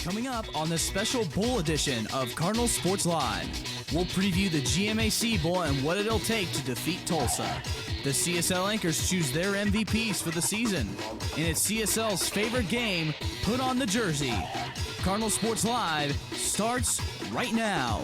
Coming up on the special Bowl edition of Cardinal Sports Live, we'll preview the GMAC Bowl and what it'll take to defeat Tulsa. The CSL anchors choose their MVPs for the season. And it's CSL's favorite game, put on the jersey. Cardinal Sports Live starts right now.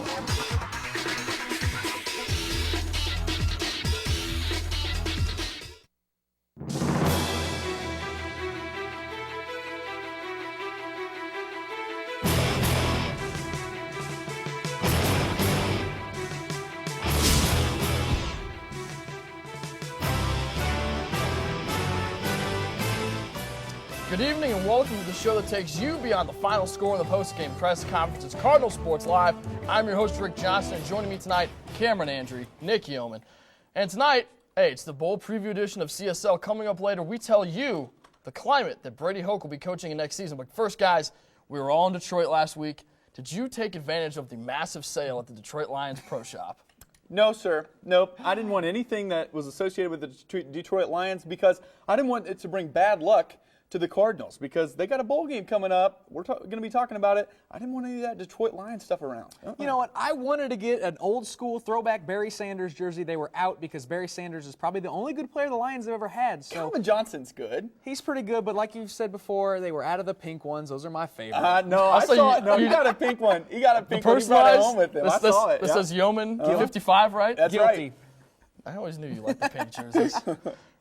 Good evening and welcome to the show that takes you beyond the final score in the post-game press conference. It's Cardinal Sports Live. I'm your host, Rick Johnson, and joining me tonight, Cameron Andrew, Nick Yeoman. And tonight, it's the Bowl Preview edition of CSL. Coming up later, we tell you the climate that Brady Hoke will be coaching in next season. But first, guys, we were all in Detroit last week. Did you take advantage of the massive sale at the Detroit Lions Pro Shop? No, sir. Nope. I didn't want anything that was associated with the Detroit Lions because I didn't want it to bring bad luck to the Cardinals because they got a bowl game coming up. We're going to be talking about it. I didn't want any of that Detroit Lions stuff around. You know what? I wanted to get an old school throwback Barry Sanders jersey. They were out because Barry Sanders is probably the only good player the Lions have ever had. So Calvin Johnson's good. He's pretty good, but like you've said before, they were out of the pink ones. Those are my favorite. No, I saw it. No, you got a pink one. You got a pink one. You brought it home with him. I saw it. This says Yeoman 55, right? That's Guilty. right. I always knew you liked the pink jerseys.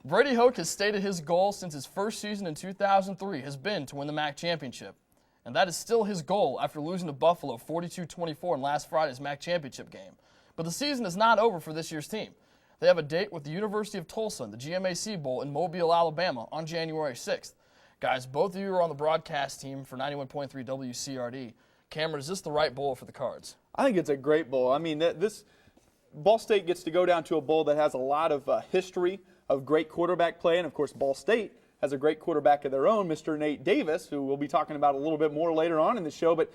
Brady Hoke has stated his goal since his first season in 2003 has been to win the MAC championship. And that is still his goal after losing to Buffalo 42-24 in last Friday's MAC championship game. But the season is not over for this year's team. They have a date with the University of Tulsa in the GMAC Bowl in Mobile, Alabama on January 6th. Guys, both of you are on the broadcast team for 91.3 WCRD. Cameron, is this the right bowl for the Cards? I think it's a great bowl. I mean, this Ball State gets to go down to a bowl that has a lot of history of great quarterback play, and of course Ball State has a great quarterback of their own, Mr. Nate Davis, who we'll be talking about a little bit more later on in the show. But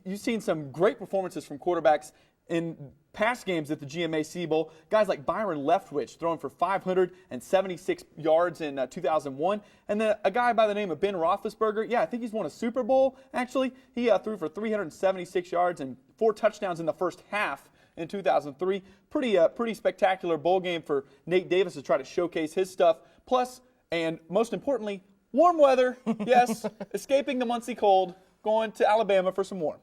you've seen some great performances from quarterbacks in past games at the GMAC Bowl. Guys like Byron Leftwich throwing for 576 yards in 2001. And then a guy by the name of Ben Roethlisberger, I think he's won a Super Bowl, actually. He threw for 376 yards and 4 touchdowns in the first half in 2003. Pretty spectacular bowl game for Nate Davis to try to showcase his stuff. Plus, and most importantly, warm weather. Yes, escaping the Muncie cold, going to Alabama for some warm.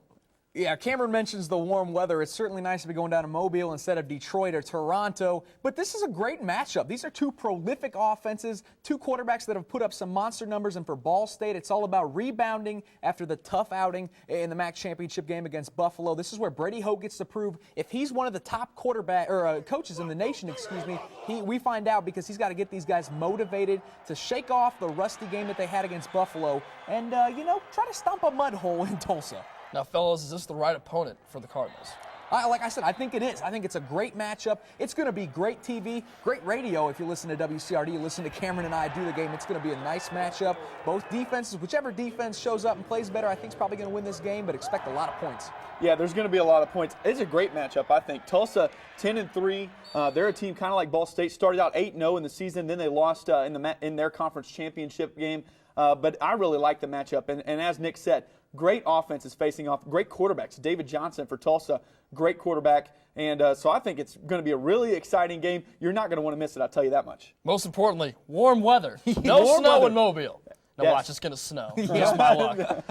Yeah, Cameron mentions the warm weather. It's certainly nice to be going down to Mobile instead of Detroit or Toronto. But this is a great matchup. These are two prolific offenses, two quarterbacks that have put up some monster numbers. And for Ball State, it's all about rebounding after the tough outing in the MAC championship game against Buffalo. This is where Brady Hoke gets to prove if he's one of the top coaches in the nation. We find out because he's got to get these guys motivated to shake off the rusty game that they had against Buffalo and try to stomp a mud hole in Tulsa. Now, fellas, is this the right opponent for the Cardinals? Like I said, I think it is. I think it's a great matchup. It's going to be great TV, great radio. If you listen to WCRD, you listen to Cameron and I do the game, it's going to be a nice matchup. Both defenses, whichever defense shows up and plays better, I think is probably going to win this game, but expect a lot of points. Yeah, there's going to be a lot of points. It's a great matchup, I think. Tulsa, 10-3. They're a team kind of like Ball State. Started out 8-0 in the season. Then they lost in their conference championship game. But I really like the matchup. And as Nick said, great offenses facing off, great quarterbacks. David Johnson for Tulsa, great quarterback. And so I think it's going to be a really exciting game. You're not going to want to miss it, I'll tell you that much. Most importantly, warm weather. No Warm snow weather. in Mobile. Now Yes. watch, it's going to snow. Just my luck.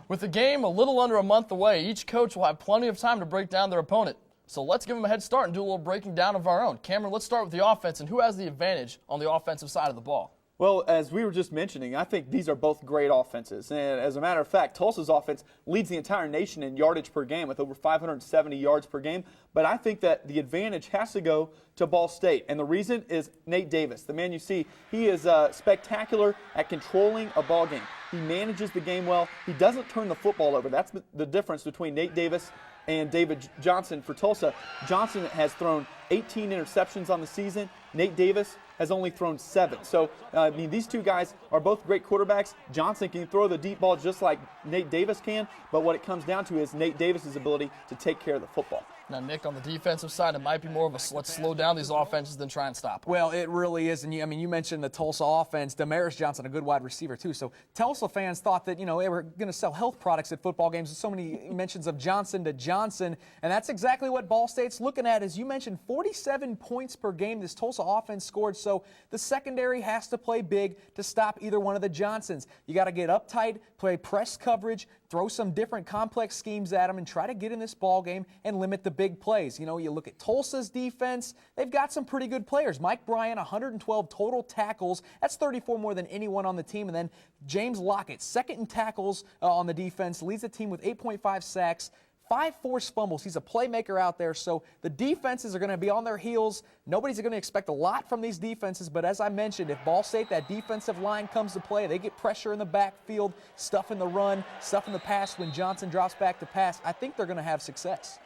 With the game a little under a month away, each coach will have plenty of time to break down their opponent. So let's give them a head start and do a little breaking down of our own. Cameron, let's start with the offense and who has the advantage on the offensive side of the ball. Well, as we were just mentioning, I think these are both great offenses. And as a matter of fact, Tulsa's offense leads the entire nation in yardage per game with over 570 yards per game. But I think that the advantage has to go to Ball State. And the reason is Nate Davis. The man you see, he is spectacular at controlling a ball game. He manages the game well. He doesn't turn the football over. That's the difference between Nate Davis and David Johnson for Tulsa. Johnson has thrown 18 interceptions on the season. Nate Davis has only thrown 7. So, these two guys are both great quarterbacks. Johnson can throw the deep ball just like Nate Davis can, but what it comes down to is Nate Davis's ability to take care of the football. Now, Nick, on the defensive side, it might be more of a let's slow down these offenses than try and stop them. Well, it really is. And you mentioned the Tulsa offense. Damaris Johnson, a good wide receiver, too. So Tulsa fans thought that, they were going to sell health products at football games with so many mentions of Johnson to Johnson. And that's exactly what Ball State's looking at. As you mentioned, 47 points per game this Tulsa offense scored. So the secondary has to play big to stop either one of the Johnsons. You got to get uptight, play press coverage, throw some different complex schemes at them, and try to get in this ball game and limit the big plays. You look at Tulsa's defense, they've got some pretty good players. Mike Bryant, 112 total tackles. That's 34 more than anyone on the team. And then James Lockett, second in tackles on the defense, leads the team with 8.5 sacks. 5 forced fumbles. He's a playmaker out there, so the defenses are going to be on their heels. Nobody's going to expect a lot from these defenses, but as I mentioned, if Ball State, that defensive line comes to play, they get pressure in the backfield, stuff in the run, stuff in the pass when Johnson drops back to pass, I think they're going to have success.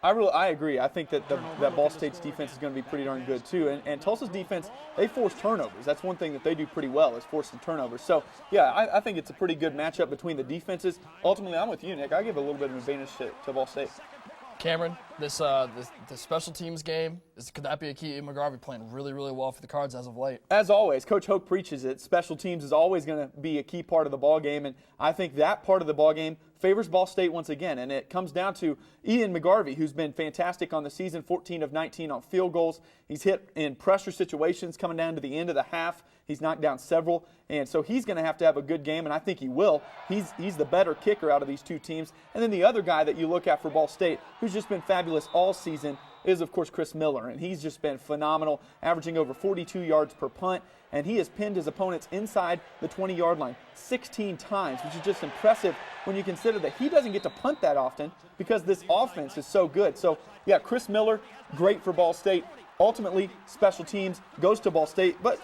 I agree. I think that that Ball State's defense is going to be pretty darn good too. And Tulsa's defense, they force turnovers. That's one thing that they do pretty well, is forcing turnovers. So, yeah, I think it's a pretty good matchup between the defenses. Ultimately, I'm with you, Nick. I give a little bit of advantage to Ball State. Cameron, this special teams game, could that be a key? McGarvey playing really, really well for the Cards as of late. As always, Coach Hoke preaches it. Special teams is always going to be a key part of the ball game, and I think that part of the ball game favors Ball State once again. And it comes down to Ian McGarvey, who's been fantastic on the season, 14 of 19 on field goals. He's hit in pressure situations coming down to the end of the half. He's knocked down several, and so he's going to have a good game, and I think he will. He's the better kicker out of these two teams. And then the other guy that you look at for Ball State, who's just been fabulous all season, is, of course, Chris Miller, and he's just been phenomenal, averaging over 42 yards per punt, and he has pinned his opponents inside the 20-yard line 16 times, which is just impressive when you consider that he doesn't get to punt that often because this offense is so good. So, yeah, Chris Miller, great for Ball State. Ultimately, special teams goes to Ball State, but,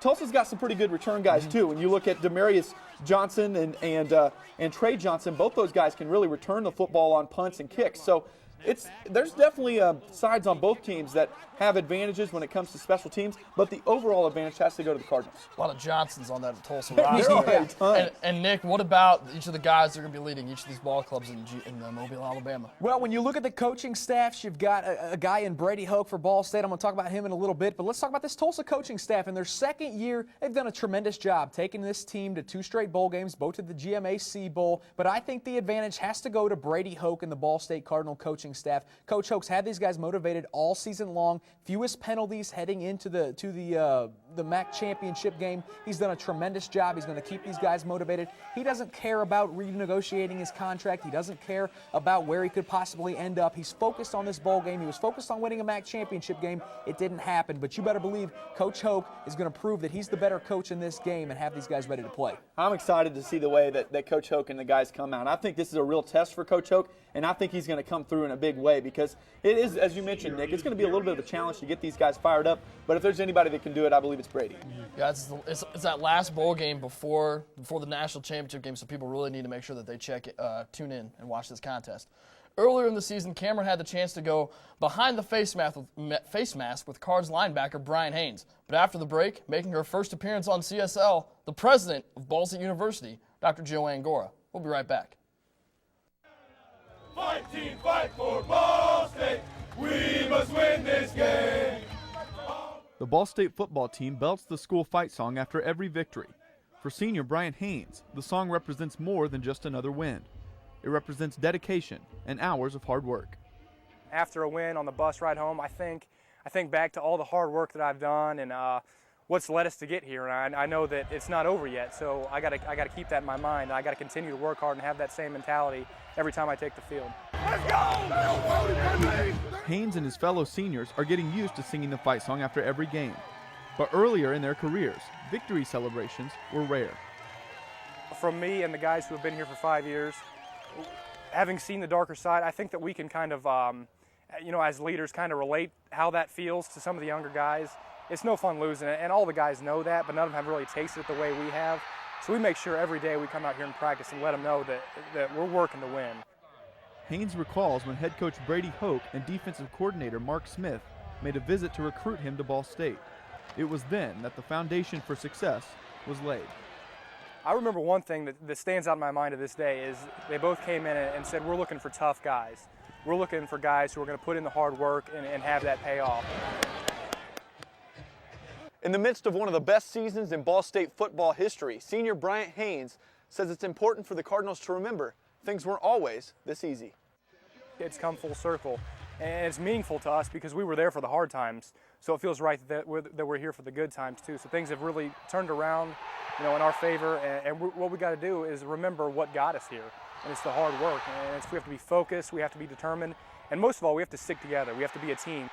Tulsa's got some pretty good return guys too. When you look at Demarius Johnson and Trey Johnson, both those guys can really return the football on punts and kicks. So there's definitely sides on both teams that have advantages when it comes to special teams, but the overall advantage has to go to the Cardinals. A lot of Johnsons on that Tulsa roster. And Nick, what about each of the guys that are going to be leading each of these ball clubs in Mobile, Alabama? Well, when you look at the coaching staffs, you've got a guy in Brady Hoke for Ball State. I'm going to talk about him in a little bit, but let's talk about this Tulsa coaching staff. In their second year, they've done a tremendous job taking this team to 2 straight bowl games, both to the GMAC Bowl, but I think the advantage has to go to Brady Hoke and the Ball State Cardinal coaching staff. Coach Hoke's had these guys motivated all season long, fewest penalties heading into the MAC championship game. He's done a tremendous job. He's going to keep these guys motivated. He doesn't care about renegotiating his contract. He doesn't care about where he could possibly end up. He's focused on this bowl game. He was focused on winning a MAC championship game. It didn't happen, but you better believe Coach Hoke is going to prove that he's the better coach in this game and have these guys ready to play. I'm excited to see the way that Coach Hoke and the guys come out. I think this is a real test for Coach Hoke, and I think he's going to come through in a big way because it is, as you mentioned, Nick, it's going to be a little bit of a challenge to get these guys fired up, but if there's anybody that can do it, I believe it's Brady. Yeah, it's that last bowl game before the national championship game, so people really need to make sure that they tune in and watch this contest. Earlier in the season, Cameron had the chance to go behind the face mask with Cards linebacker Brian Haynes. But after the break, making her first appearance on CSL, the president of Ball State University, Dr. Joanne Gora. We'll be right back. Fight team, fight for Ball State. We must win this game. The Ball State football team belts the school fight song after every victory. For senior Brian Haynes, the song represents more than just another win. It represents dedication and hours of hard work. After a win on the bus ride home, I think back to all the hard work that I've done and what's led us to get here. And I know that it's not over yet, so I gotta keep that in my mind. I gotta continue to work hard and have that same mentality every time I take the field. Let's go! Haynes and his fellow seniors are getting used to singing the fight song after every game. But earlier in their careers, victory celebrations were rare. From me and the guys who have been here for 5 years, having seen the darker side, I think that we can kind of, as leaders, kind of relate how that feels to some of the younger guys. It's no fun losing it, and all the guys know that, but none of them have really tasted it the way we have. So we make sure every day we come out here and practice and let them know that we're working to win. Haynes recalls when head coach Brady Hoke and defensive coordinator Mark Smith made a visit to recruit him to Ball State. It was then that the foundation for success was laid. I remember one thing that stands out in my mind to this day is they both came in and said, we're looking for tough guys. we're looking for guys who are going to put in the hard work and have that pay off. In the midst of one of the best seasons in Ball State football history, senior Bryant Haynes says it's important for the Cardinals to remember things weren't always this easy. It's come full circle, and it's meaningful to us because we were there for the hard times. So it feels right that we're here for the good times too. So things have really turned around, in our favor. And what we got to do is remember what got us here, and it's the hard work. And we have to be focused, we have to be determined, and most of all, we have to stick together. We have to be a team.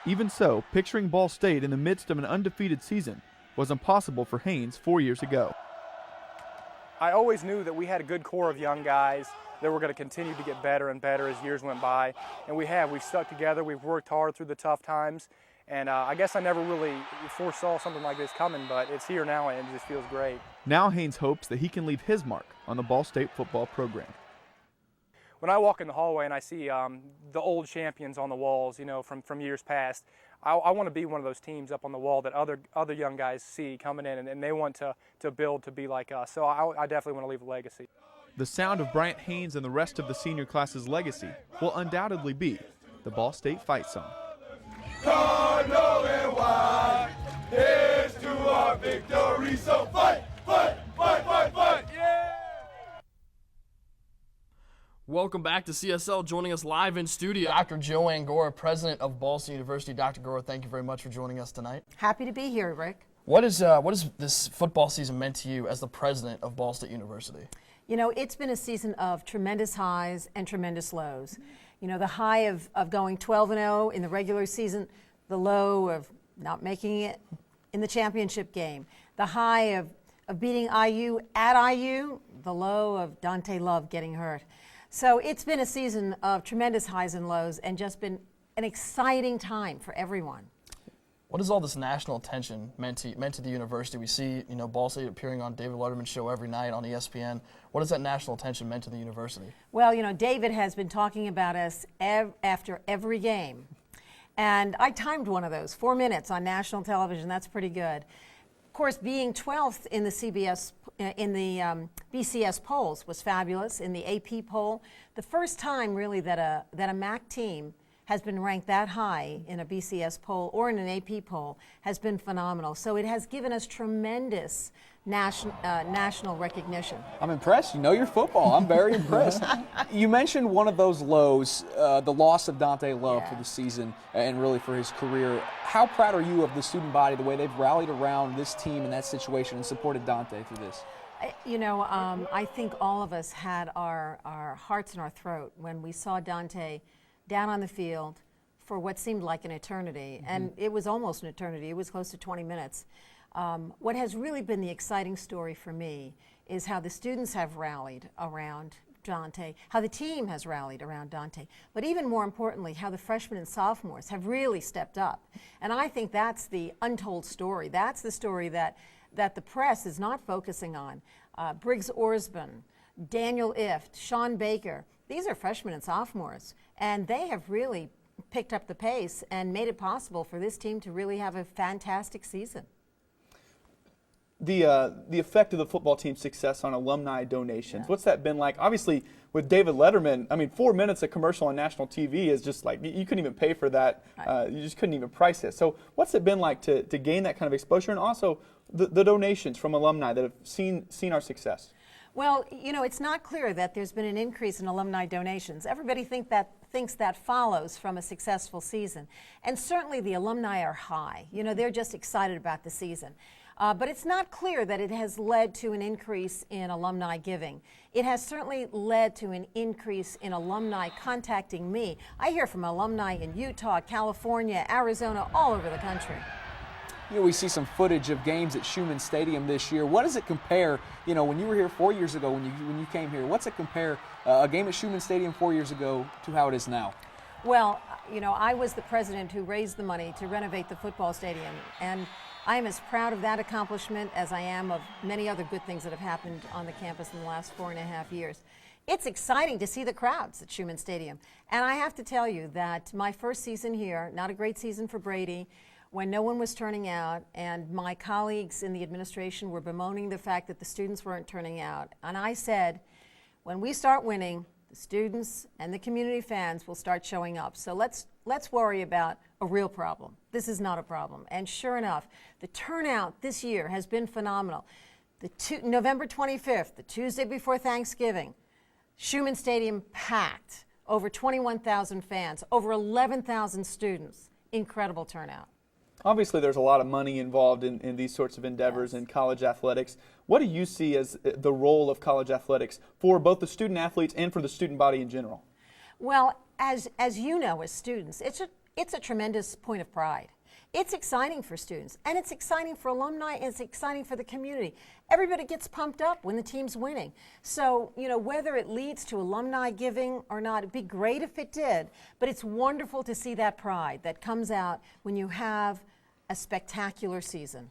Even so, picturing Ball State in the midst of an undefeated season was impossible for Haynes 4 years ago. I always knew that we had a good core of young guys that were going to continue to get better and better as years went by, and we have. We've stuck together, we've worked hard through the tough times, and I guess I never really foresaw something like this coming, but it's here now and it just feels great. Now Haynes hopes that he can leave his mark on the Ball State football program. When I walk in the hallway and I see the old champions on the walls, from years past, I want to be one of those teams up on the wall that other young guys see coming in, and they want to build to be like us. So I definitely want to leave a legacy. The sound of Bryant Haynes and the rest of the senior class's legacy will undoubtedly be the Ball State fight song. Cardinal and white, here's to our victory. So fight, fight, fight, fight, fight, yeah! Welcome back to CSL. Joining us live in studio, Dr. Joanne Gore, president of Ball State University. Dr. Gore, thank you very much for joining us tonight. Happy to be here, Rick. What is this football season meant to you as the president of Ball State University? It's been a season of tremendous highs and tremendous lows. The high of going 12-0 in the regular season, the low of not making it in the championship game, the high of beating IU at IU, the low of Dante Love getting hurt. So it's been a season of tremendous highs and lows and just been an exciting time for everyone. What has all this national attention meant to the university? We see, Ball State appearing on David Letterman's show every night on ESPN. What has that national attention meant to the university? Well, David has been talking about us after every game. And I timed one of those, 4 minutes on national television. That's pretty good. Of course, being 12th in the BCS polls was fabulous. In the AP poll, the first time really that a MAC team has been ranked that high in a BCS poll or in an AP poll has been phenomenal. So it has given us tremendous national recognition. I'm impressed. You know your football. I'm very impressed. You mentioned one of those lows, the loss of Dante Love for the season and really for his career. How proud are you of the student body, the way they've rallied around this team in that situation and supported Dante through this? I think all of us had our hearts in our throat when we saw Dante down on the field for what seemed like an eternity, and it was almost an eternity. It was close to 20 minutes. What has really been the exciting story for me is how the students have rallied around Dante, how the team has rallied around Dante, but even more importantly, how the freshmen and sophomores have really stepped up. And I think that's the untold story. That's the story that the press is not focusing on. Briggs Orsman, Daniel Ift, Sean Baker, these are freshmen and sophomores, and they have really picked up the pace and made it possible for this team to really have a fantastic season. The effect of the football team's success on alumni donations, what's that been like? Obviously, with David Letterman, 4 minutes of commercial on national TV is just like, you couldn't even pay for that. You just couldn't even price it. So what's it been like to gain that kind of exposure, and also the donations from alumni that have seen our success? Well, it's not clear that there's been an increase in alumni donations. Everybody thinks that follows from a successful season. And certainly the alumni are high. They're just excited about the season. But it's not clear that it has led to an increase in alumni giving. It has certainly led to an increase in alumni contacting me. I hear from alumni in Utah, California, Arizona, all over the country. We see some footage of games at Schumann Stadium this year. What does it compare, when you were here 4 years ago, when you came here, what's it compare a game at Schumann Stadium 4 years ago to how it is now? Well, I was the president who raised the money to renovate the football stadium, and I am as proud of that accomplishment as I am of many other good things that have happened on the campus in the last 4.5 years. It's exciting to see the crowds at Schumann Stadium, and I have to tell you that my first season here, not a great season for Brady, when no one was turning out, and my colleagues in the administration were bemoaning the fact that the students weren't turning out. And I said, when we start winning, the students and the community fans will start showing up. So let's worry about a real problem. This is not a problem. And sure enough, the turnout this year has been phenomenal. November 25th, the Tuesday before Thanksgiving, Schumann Stadium packed, over 21,000 fans, over 11,000 students. Incredible turnout. Obviously, there's a lot of money involved in these sorts of endeavors in college athletics. What do you see as the role of college athletics for both the student athletes and for the student body in general? Well, as you know, as students, it's a tremendous point of pride. It's exciting for students, and it's exciting for alumni, and it's exciting for the community. Everybody gets pumped up when the team's winning. So, you know, whether it leads to alumni giving or not, it'd be great if it did, but it's wonderful to see that pride that comes out when you have a spectacular season.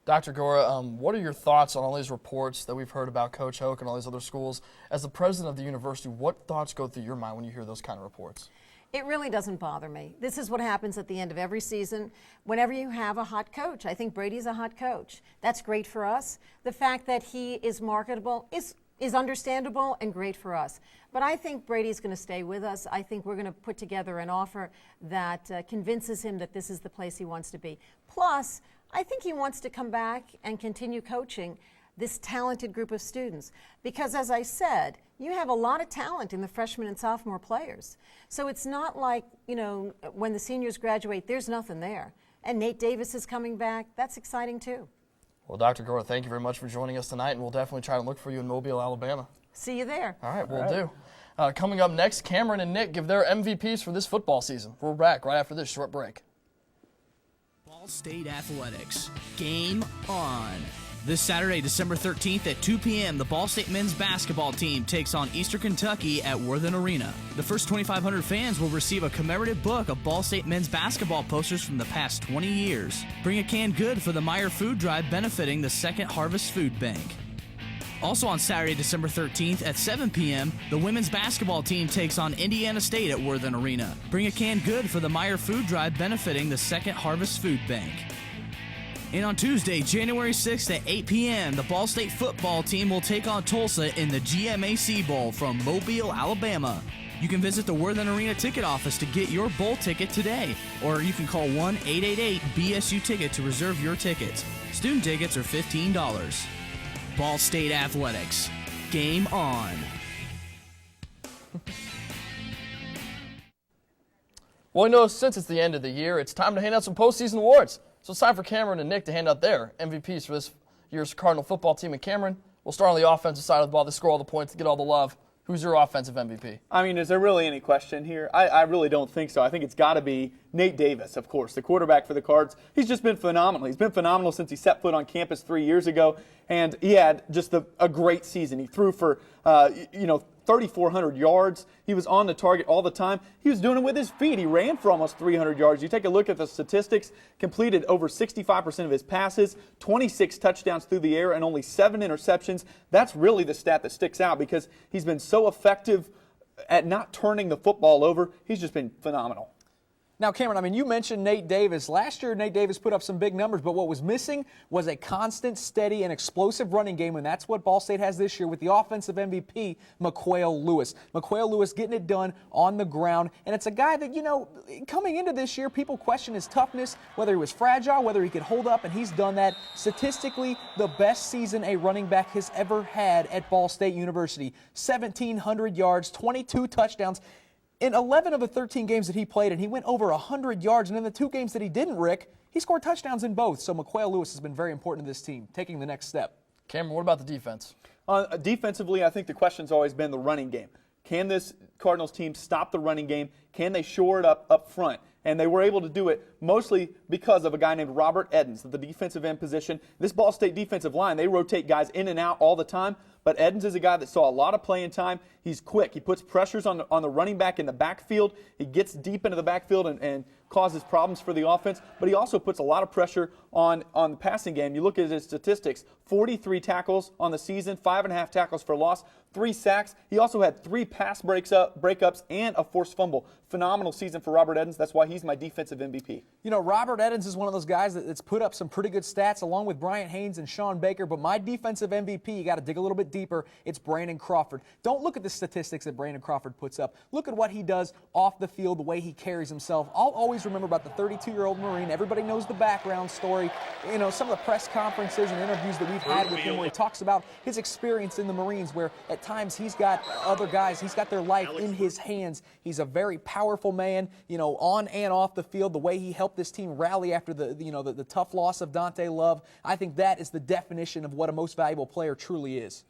Dr. Gora, what are your thoughts on all these reports that we've heard about Coach Hoke and all these other schools? As the president of the university, what thoughts go through your mind when you hear those kind of reports? It really doesn't bother me. This is what happens at the end of every season. Whenever you have a hot coach, I think Brady's a hot coach. That's great for us. The fact that he is marketable is understandable and great for us. But I think Brady's going to stay with us. I think we're going to put together an offer that convinces him that this is the place he wants to be. Plus, I think he wants to come back and continue coaching this talented group of students. Because as I said, you have a lot of talent in the freshman and sophomore players. So it's not like, you know, when the seniors graduate, there's nothing there. And Nate Davis is coming back. That's exciting too. Well, Dr. Gora, thank you very much for joining us tonight, and we'll definitely try to look for you in Mobile, Alabama. See you there. All right, we'll do. Coming up next, Cameron and Nick give their MVPs for this football season. We're back right after this short break. Ball State Athletics. Game on. This Saturday, December 13th at 2 p.m., the Ball State men's basketball team takes on Eastern Kentucky at Worthen Arena. The first 2,500 fans will receive a commemorative book of Ball State men's basketball posters from the past 20 years. Bring a canned good for the Meyer Food Drive benefiting the Second Harvest Food Bank. Also on Saturday, December 13th at 7 p.m., the women's basketball team takes on Indiana State at Worthen Arena. Bring a canned good for the Meyer Food Drive benefiting the Second Harvest Food Bank. And on Tuesday, January 6th at 8 p.m., the Ball State football team will take on Tulsa in the GMAC Bowl from Mobile, Alabama. You can visit the Worthen Arena ticket office to get your bowl ticket today, or you can call 1-888-BSU-TICKET to reserve your tickets. Student tickets are $15. Ball State Athletics. Game on. Well, you know, since it's the end of the year, it's time to hand out some postseason awards. So it's time for Cameron and Nick to hand out their MVPs for this year's Cardinal football team. And Cameron, we'll start on the offensive side of the ball. They score all the points, get all the love. Who's your offensive MVP? I mean, is there really any question here? I really don't think so. I think it's got to be Nate Davis, of course, the quarterback for the Cards. He's just been phenomenal. He's been phenomenal since he set foot on campus 3 years ago, and he had just a great season. He threw for, 3,400 yards. He was on the target all the time. He was doing it with his feet. He ran for almost 300 yards. You take a look at the statistics, completed over 65% of his passes, 26 touchdowns through the air, and only 7 interceptions. That's really the stat that sticks out because he's been so effective at not turning the football over. He's just been phenomenal. Now, Cameron, I mean, you mentioned Nate Davis. Last year, Nate Davis put up some big numbers, but what was missing was a constant, steady, and explosive running game, and that's what Ball State has this year with the offensive MVP, McQuail Lewis. McQuail Lewis getting it done on the ground, and it's a guy that, you know, coming into this year, people question his toughness, whether he was fragile, whether he could hold up, and he's done that. Statistically, the best season a running back has ever had at Ball State University. 1,700 yards, 22 touchdowns. In 11 of the 13 games that he played, and he went over 100 yards, and in the 2 games that he didn't, Rick, he scored touchdowns in both. So McQuail Lewis has been very important to this team, taking the next step. Cameron, what about the defense? Defensively, I think the question's always been the running game. Can this Cardinals team stop the running game? Can they shore it up front? And they were able to do it mostly because of a guy named Robert Edens at the defensive end position. This Ball State defensive line, they rotate guys in and out all the time, but Edens is a guy that saw a lot of playing time. He's quick. He puts pressures on the running back in the backfield. He gets deep into the backfield and causes problems for the offense, but he also puts a lot of pressure on the passing game. You look at his statistics, 43 tackles on the season, 5.5 tackles for loss, 3 sacks. He also had 3 pass breakups and a forced fumble. Phenomenal season for Robert Edens. That's why he's my defensive MVP. You know, Robert Edens is one of those guys that's put up some pretty good stats along with Bryant Haynes and Sean Baker, but my defensive MVP, you got to dig a little bit deeper, it's Brandon Crawford. Don't look at the statistics that Brandon Crawford puts up. Look at what he does off the field, the way he carries himself. I'll always remember about the 32-year-old Marine. Everybody knows the background story. You know, some of the press conferences and interviews that we've had with him where he talks about his experience in the Marines, where at times he's got other guys, he's got their life in his hands. He's a very powerful man, you know, on and off the field, the way he helped this team rally after the tough loss of Dante Love. I think that is the definition of what a most valuable player truly is.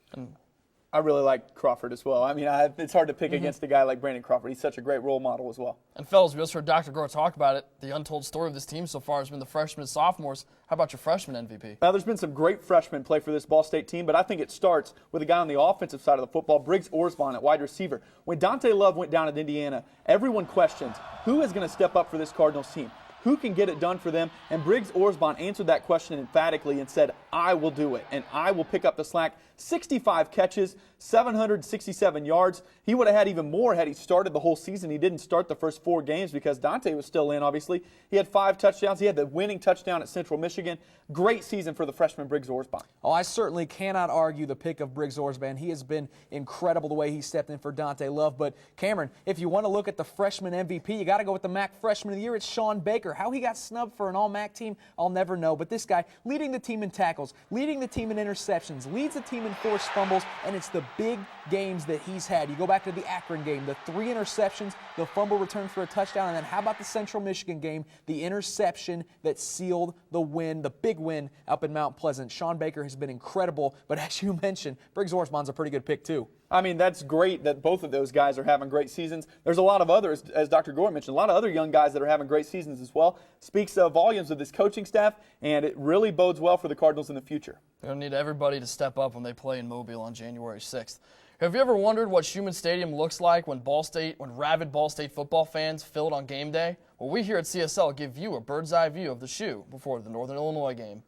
I really like Crawford as well. I mean, it's hard to pick against a guy like Brandon Crawford. He's such a great role model as well. And fellas, we just heard Dr. Gore talk about it. The untold story of this team so far has been the freshmen and sophomores. How about your freshman MVP? Now, there's been some great freshmen play for this Ball State team, but I think it starts with a guy on the offensive side of the football, Briggs Orsbon at wide receiver. When Dante Love went down at Indiana, everyone questions who is going to step up for this Cardinals team. Who can get it done for them? And Briggs Orsbon answered that question emphatically and said, I will do it, and I will pick up the slack. 65 catches, 767 yards. He would have had even more had he started the whole season. He didn't start the first 4 games because Dante was still in, obviously. He had 5 touchdowns. He had the winning touchdown at Central Michigan. Great season for the freshman Briggs Orsbon. Oh, I certainly cannot argue the pick of Briggs Orsbon. He has been incredible the way he stepped in for Dante Love. But, Cameron, if you want to look at the freshman MVP, you got to go with the MAC Freshman of the Year. It's Sean Baker. How he got snubbed for an all-MAC team, I'll never know. But this guy, leading the team in tackles, leading the team in interceptions, leads the team in forced fumbles, and it's the big games that he's had. You go back to the Akron game, the 3 interceptions, the fumble return for a touchdown, and then how about the Central Michigan game, the interception that sealed the win, the big win up in Mount Pleasant. Sean Baker has been incredible, but as you mentioned, Briggs Orsbon's a pretty good pick too. I mean, that's great that both of those guys are having great seasons. There's a lot of others, as Dr. Gore mentioned, a lot of other young guys that are having great seasons as well. Speaks volumes of this coaching staff, and it really bodes well for the Cardinals in the future. They're going to need everybody to step up when they play in Mobile on January 6th. Have you ever wondered what Schumann Stadium looks like when rabid Ball State football fans fill it on game day? Well, we here at CSL give you a bird's eye view of the shoe before the Northern Illinois game.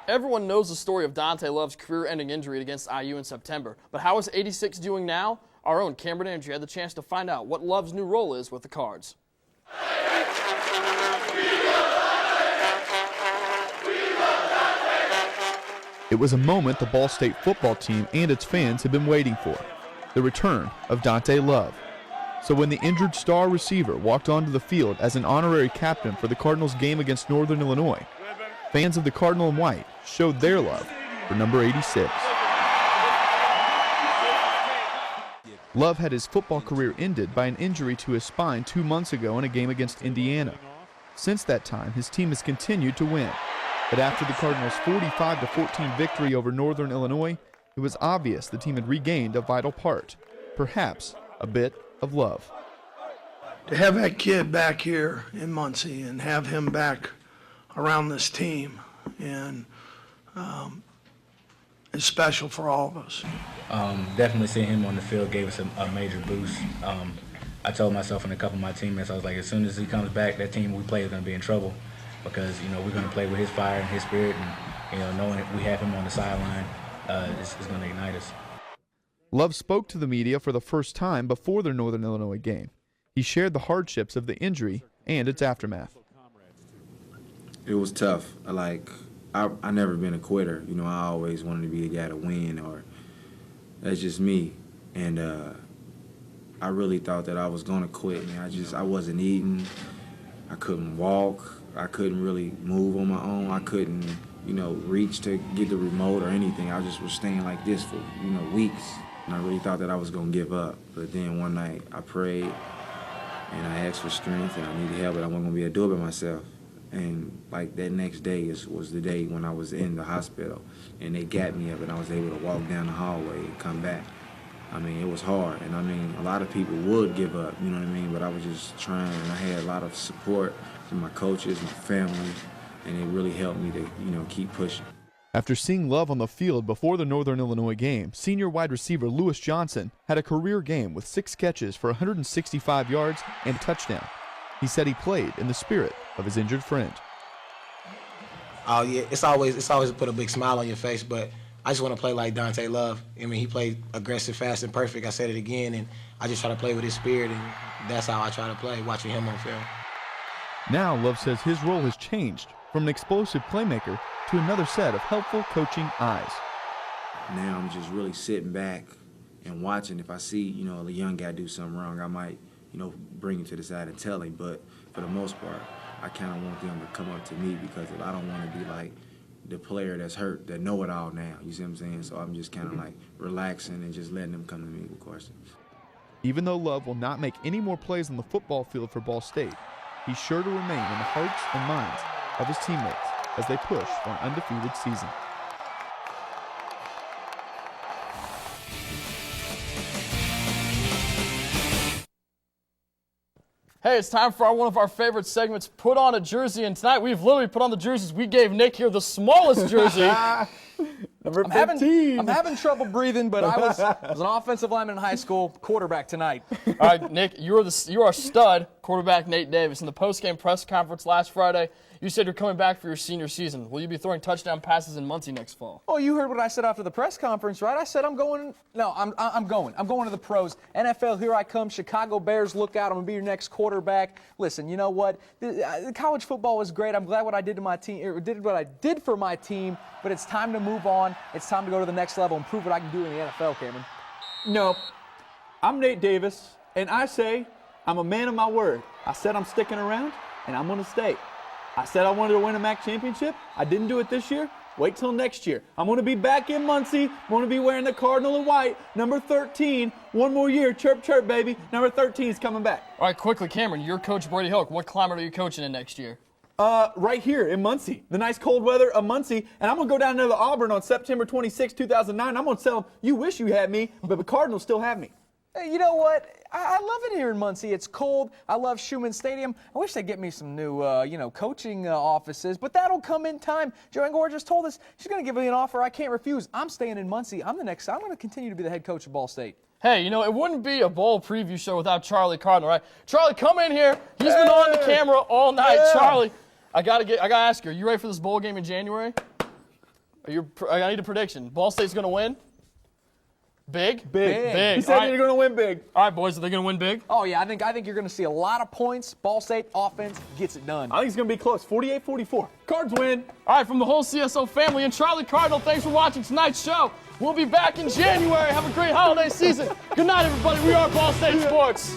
Everyone knows the story of Dante Love's career-ending injury against IU in September, but how is 86 doing now? Our own Cameron Andrew had the chance to find out what Love's new role is with the Cards. It was a moment the Ball State football team and its fans had been waiting for, the return of Dante Love. So when the injured star receiver walked onto the field as an honorary captain for the Cardinals game against Northern Illinois, fans of the Cardinal and White showed their love for number 86. Love had his football career ended by an injury to his spine 2 months ago in a game against Indiana. Since that time, his team has continued to win. But after the Cardinals' 45-14 victory over Northern Illinois, it was obvious the team had regained a vital part, perhaps a bit of love. To have that kid back here in Muncie and have him back around this team, and it's special for all of us. Definitely seeing him on the field gave us a major boost. I told myself and a couple of my teammates, I was like, as soon as he comes back, that team we play is going to be in trouble. because, you know, we're going to play with his fire and his spirit, and, you know, knowing that we have him on the sideline is going to ignite us. Love spoke to the media for the first time before their Northern Illinois game. He shared the hardships of the injury and its aftermath. It was tough. I never been a quitter. You know, I always wanted to be a guy to win, or that's just me. And I really thought that I was going to quit. I wasn't eating. I couldn't walk. I couldn't really move on my own. I couldn't, you know, reach to get the remote or anything. I just was staying like this for, you know, weeks. And I really thought that I was going to give up. But then one night I prayed and I asked for strength and I needed help, but I wasn't going to be able to do it by myself. And like that next day was the day when I was in the hospital and they got me up and I was able to walk down the hallway and come back. I mean, it was hard, and I mean, a lot of people would give up, you know what I mean, but I was just trying, and I had a lot of support from my coaches, my family, and it really helped me to, you know, keep pushing. After seeing Love on the field before the Northern Illinois game, senior wide receiver Lewis Johnson had a career game with 6 catches for 165 yards and a touchdown. He said he played in the spirit of his injured friend. Oh yeah, it's always put a big smile on your face, but I just want to play like Dante Love. I mean, he played aggressive, fast, and perfect. I said it again, and I just try to play with his spirit, and that's how I try to play, watching him on film. Now Love says his role has changed from an explosive playmaker to another set of helpful coaching eyes. Now I'm just really sitting back and watching. If I see, you know, a young guy do something wrong, I might, you know, bring him to the side and tell him. But for the most part, I kind of want them to come up to me because I don't want to be like the player that's hurt, that know it all now. You see what I'm saying? So I'm just kind of like relaxing and just letting them come to me with questions. Even though Love will not make any more plays on the football field for Ball State, he's sure to remain in the hearts and minds of his teammates as they push for an undefeated season. Hey, it's time for one of our favorite segments, Put On a Jersey. And tonight we've literally put on the jerseys. We gave Nick here the smallest jersey. Number 15. I'm having trouble breathing, but I was an offensive lineman in high school, quarterback tonight. All right, Nick, you are stud quarterback Nate Davis. In the post-game press conference last Friday, you said you're coming back for your senior season. Will you be throwing touchdown passes in Muncie next fall? Oh, you heard what I said after the press conference, right? I said I'm going. No, I'm going. I'm going to the pros. NFL, here I come. Chicago Bears, look out. I'm going to be your next quarterback. Listen, you know what? College football was great. I'm glad what I did to my team, or did what I did for my team, but it's time to move on. It's time to go to the next level and prove what I can do in the NFL, Cameron. No, I'm Nate Davis, and I say I'm a man of my word. I said I'm sticking around, and I'm going to stay. I said I wanted to win a MAC championship. I didn't do it this year. Wait till next year. I'm going to be back in Muncie. I'm going to be wearing the Cardinal and white, number 13. One more year. Chirp, chirp, baby. Number 13 is coming back. All right, quickly, Cameron, you're Coach Brady Hoke. What climate are you coaching in next year? Right here in Muncie. The nice cold weather of Muncie. And I'm going to go down to the Auburn on September 26, 2009. I'm going to tell them, you wish you had me, but the Cardinals still have me. Hey, you know what? I love it here in Muncie. It's cold. I love Schumann Stadium. I wish they'd get me some new, coaching offices, but that'll come in time. Joanne Gore just told us she's going to give me an offer I can't refuse. I'm staying in Muncie. I'm going to continue to be the head coach of Ball State. Hey, you know, it wouldn't be a bowl preview show without Charlie Cardinal, right? Charlie, come in here. He's been on the camera all night. Yeah. Charlie, I gotta ask you, are you ready for this bowl game in January? I need a prediction. Ball State's going to win? Big? Big. He said you're going to win big. All right, boys, are they going to win big? Oh, yeah, I think you're going to see a lot of points. Ball State offense gets it done. I think it's going to be close, 48-44. Cards win. All right, from the whole CSO family and Charlie Cardinal, thanks for watching tonight's show. We'll be back in January. Have a great holiday season. Good night, everybody. We are Ball State Sports.